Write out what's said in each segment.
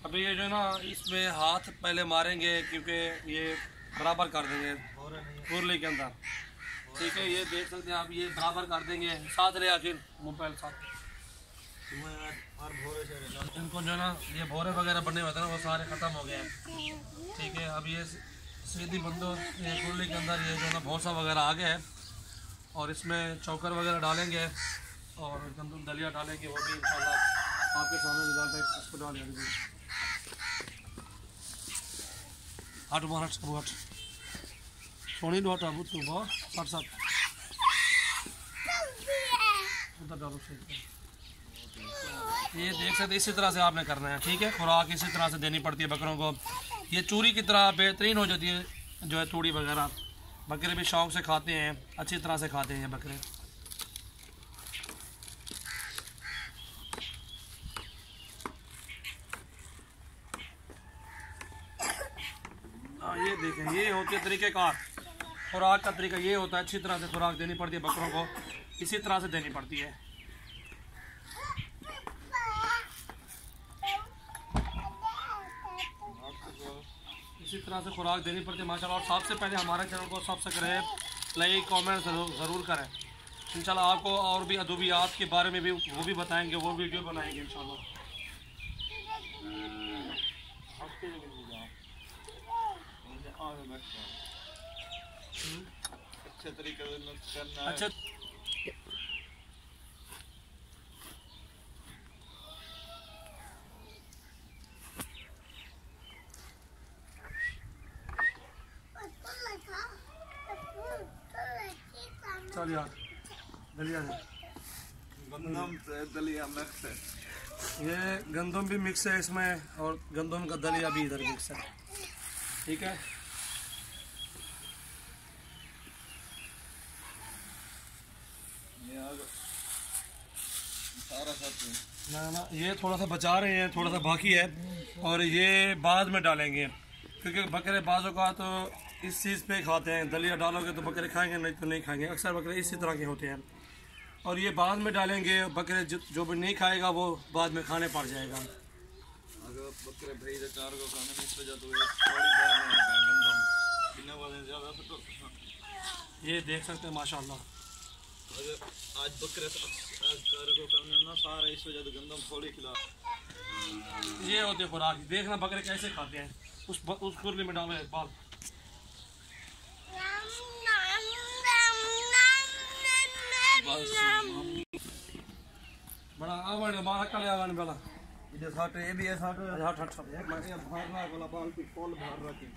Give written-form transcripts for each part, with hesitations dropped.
अभी ये जो है ना इसमें हाथ पहले मारेंगे क्योंकि ये बराबर कर देंगे मुरली के अंदर। ठीक है, ये देख सकते हैं आप, ये बराबर कर देंगे। साथ रहे आखिर मोबाइल साथ इनको जो है ना ये भोरे वगैरह बने हुए थे ना वो सारे ख़त्म हो गए हैं। ठीक है, अब ये सीधी बंदो मुरली के अंदर ये जो है ना भोसा वगैरह आ गया है और इसमें चौकर वगैरह डालेंगे और गंदम दलिया डालेंगे, वो भी इंशाल्लाह आपके सामने रिजल्ट है। इसको डाल देंगे। हट मार हट हट सोनी डॉट अब तू बहुत साथ साथ उधर डालो सही। ये देख सकते इसी तरह से आपने करना है। ठीक है, खुराक इसी तरह से देनी पड़ती है बकरों को। ये चूरी की तरह बेहतरीन हो जाती है जो है तूड़ी वगैरह। बकरे भी शौक से खाते हैं, अच्छी तरह से खाते हैं बकरे। ये देखें, ये होती है तरीक़ेकार। खुराक का तरीका ये होता है, अच्छी तरह से खुराक देनी पड़ती है बकरों को, इसी तरह से देनी पड़ती है। इसी तरह से खुराक देनी पड़ती है माशाल्लाह। और सबसे पहले हमारे चैनल को सब्सक्राइब, लाइक, कमेंट ज़रूर करें। इंशाल्लाह आपको और भी अदुबियात के बारे में भी वो भी बताएंगे, वो वीडियो बनाएंगे इंशाल्लाह। अच्छे तरीके से करना है। अच्छा चल यार दलिया है, गंदम से दलिया मिक्स है। ये गंदम भी मिक्स है इसमें और गंदम का दलिया भी इधर मिक्स है। ठीक है, ना ये थोड़ा सा बचा रहे हैं, थोड़ा सा बाकी है और ये बाद में डालेंगे क्योंकि बकरे बाजों का तो इस चीज़ पे खाते हैं। दलिया डालोगे तो बकरे खाएंगे, नहीं तो नहीं खाएंगे। अक्सर बकरे इसी तरह के होते हैं और ये बाद में डालेंगे। बकरे जो भी नहीं खाएगा वो बाद में खाने पड़ जाएगा। अगर बकरे भाई तो चार को खाने में तो जातो है थोड़ी गंदम बिना वाले ज़्यादा तो ये देख सकते हैं माशाल्लाह। अगर आज बकरे चार को खाने ना सारा इस वजह तो गंदम थोड़ी खिला। ये होते खुराक, देखना बकरे कैसे खाते हैं। उस खुरली में डालो एक बाल। बड़ा आवन बाहर कले आवन वाला इधर साटे ये भी है साटे हट हट हट। मैं ये भरना वाला बाल्टी फुल भर रखी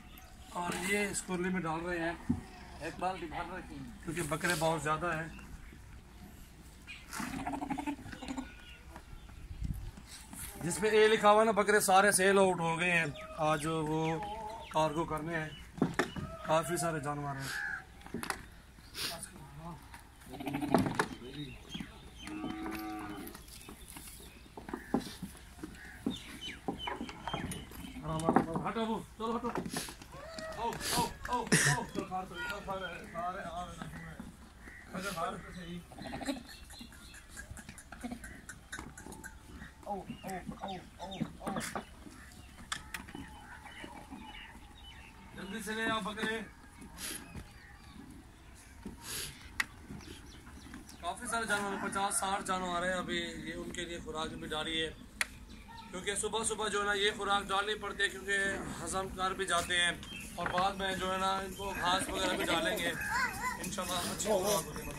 और ये इस खुरली में डाल रहे हैं, एक बाल्टी भर रखी क्योंकि बकरे बहुत ज़्यादा हैं। जिसपे ए लिखा हुआ है ना, बकरे सारे सेल आउट हो गए हैं। आज वो कार्गो करने हैं, काफ़ी सारे जानवर हैं। हटो वो, चलो हटो। ओ ओ ओ ओ तो सारे आ रहे हैं। अगर बाहर से सही ओ ओ ओ ओ ओ जल्दी से ले आओ बकरे। काफ़ी सारे जानवर, 50-60 जानवर हैं अभी। ये उनके लिए खुराक भी डाली है क्योंकि सुबह सुबह जो है ना ये खुराक डालनी पड़ती है क्योंकि हजम कर भी जाते हैं और बाद में जो है ना इनको घास वगैरह भी डालेंगे इंशाल्लाह। अच्छी खुराक होगी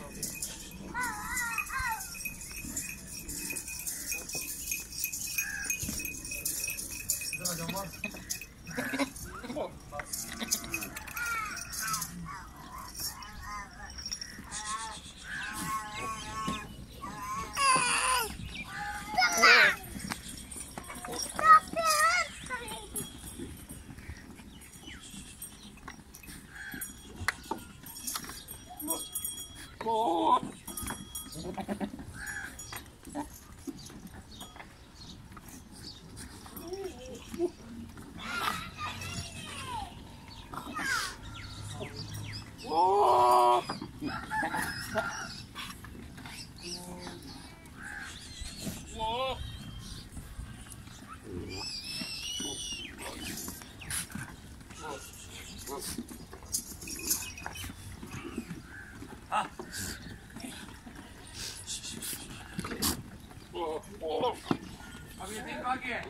बाकी है,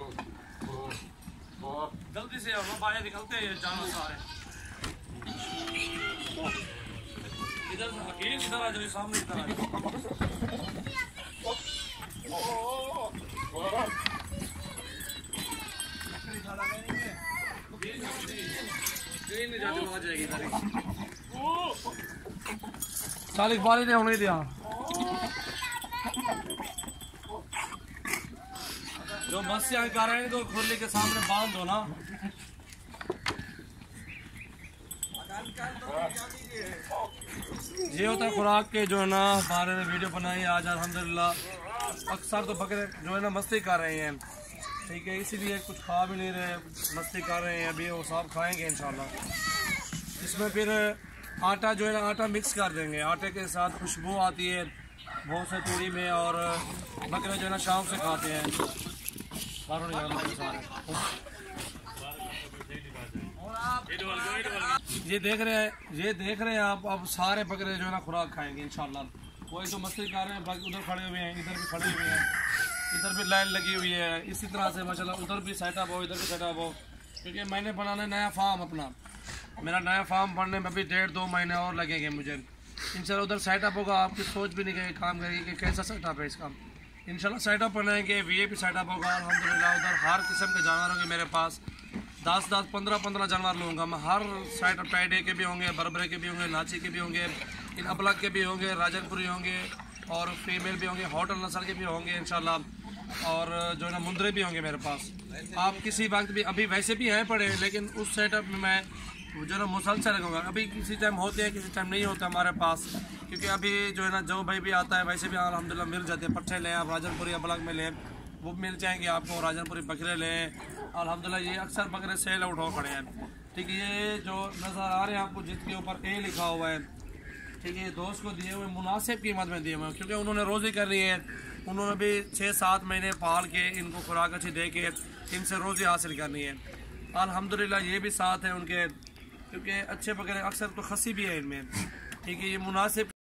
जल्दी से आओ, बाहर निकलते हैं जानवर सारे। इधर से हकीर इधर आ जाओ, सामने इधर आ जाओ। चालीस बारी ने होने दिया। जो मस्तियाँ कर रहे हैं तो खुरली के सामने बांध दो ना। ये होता है खुराक के जो है ना बारे में वीडियो बनाई आज अल्हम्दुलिल्लाह। अक्सर तो बकरे जो है ना मस्ती कर रहे हैं, ठीक है, इसीलिए कुछ खा भी नहीं रहे, मस्ती कर रहे हैं। अभी वो सब खाएंगे इंशाल्लाह। इसमें फिर आटा जो है ना आटा मिक्स कर देंगे, आटे के साथ खुशबू आती है बहुत से तूड़ी में, और बकरे जो है ना शाम से खाते हैं। ये देख रहे हैं आप, अब सारे बकरे जो है ना खुराक खाएंगे इंशाल्लाह। वही तो मस्ती कर रहे हैं, बाकी उधर खड़े हुए हैं, इधर भी खड़े हुए हैं, इधर भी लाइन लगी हुई है। इसी तरह से माशाल्लाह उधर भी सेटअप हो, इधर भी सेटअप हो, क्योंकि मैंने बनाना नया फार्म अपना। मेरा नया फार्म बनने में भी 1.5-2 महीने और लगेंगे मुझे इंशाल्लाह। उधर सेटअप होगा, आपकी सोच भी नहीं गई काम करेगी कि कैसा सेटअप है इसका। इंशाल्लाह सेटअप बनाएंगे, वीआईपी सेटअप होगा अल्हम्दुलिल्लाह। उधर हर किस्म के जानवर होंगे मेरे पास, 10-10, 15-15 जानवर लूँगा मैं। हर सेटअप पैडे के भी होंगे, बरबरे के भी होंगे, नाची के भी होंगे, इन अपलग के भी होंगे, राजनपुरी होंगे, और फीमेल भी होंगे, होटल नस्ल के भी होंगे इंशाल्लाह, और जो है ना मुंदरे भी होंगे मेरे पास। आप किसी वक्त भी, अभी वैसे भी हैं पड़े, लेकिन उस सेटअप में मैं जो है ना मुसलसल रखूँगा। अभी किसी टाइम होते हैं, किसी टाइम नहीं होता हमारे पास, क्योंकि अभी जो है ना जो भाई भी आता है वैसे भी अल्हम्दुलिल्लाह मिल जाते हैं। पट्टे लें आप, राजनपुरी अपलग में लें, वो मिल जाएंगे आपको। राजनपुरी बकरे लें अल्हम्दुलिल्लाह, ये अक्सर बकरे सेल आउट हो खड़े हैं, ठीक है। ये जो नज़र आ रहे हैं आपको, जिसके ऊपर ए लिखा हुआ है, ठीक है, ये दोस्त को दिए हुए मुनासिब कीमत में दिए हुए हैं, क्योंकि उन्होंने रोज़ी करनी है। उन्होंने भी 6-7 महीने पाल के इनको खुराक अच्छी दे के इनसे रोज़ी हासिल करनी है अल्हम्दुलिल्लाह। ये भी साथ है उनके, क्योंकि अच्छे बकरे अक्सर तो खसी भी है इनमें, ठीक है। ये मुनासिब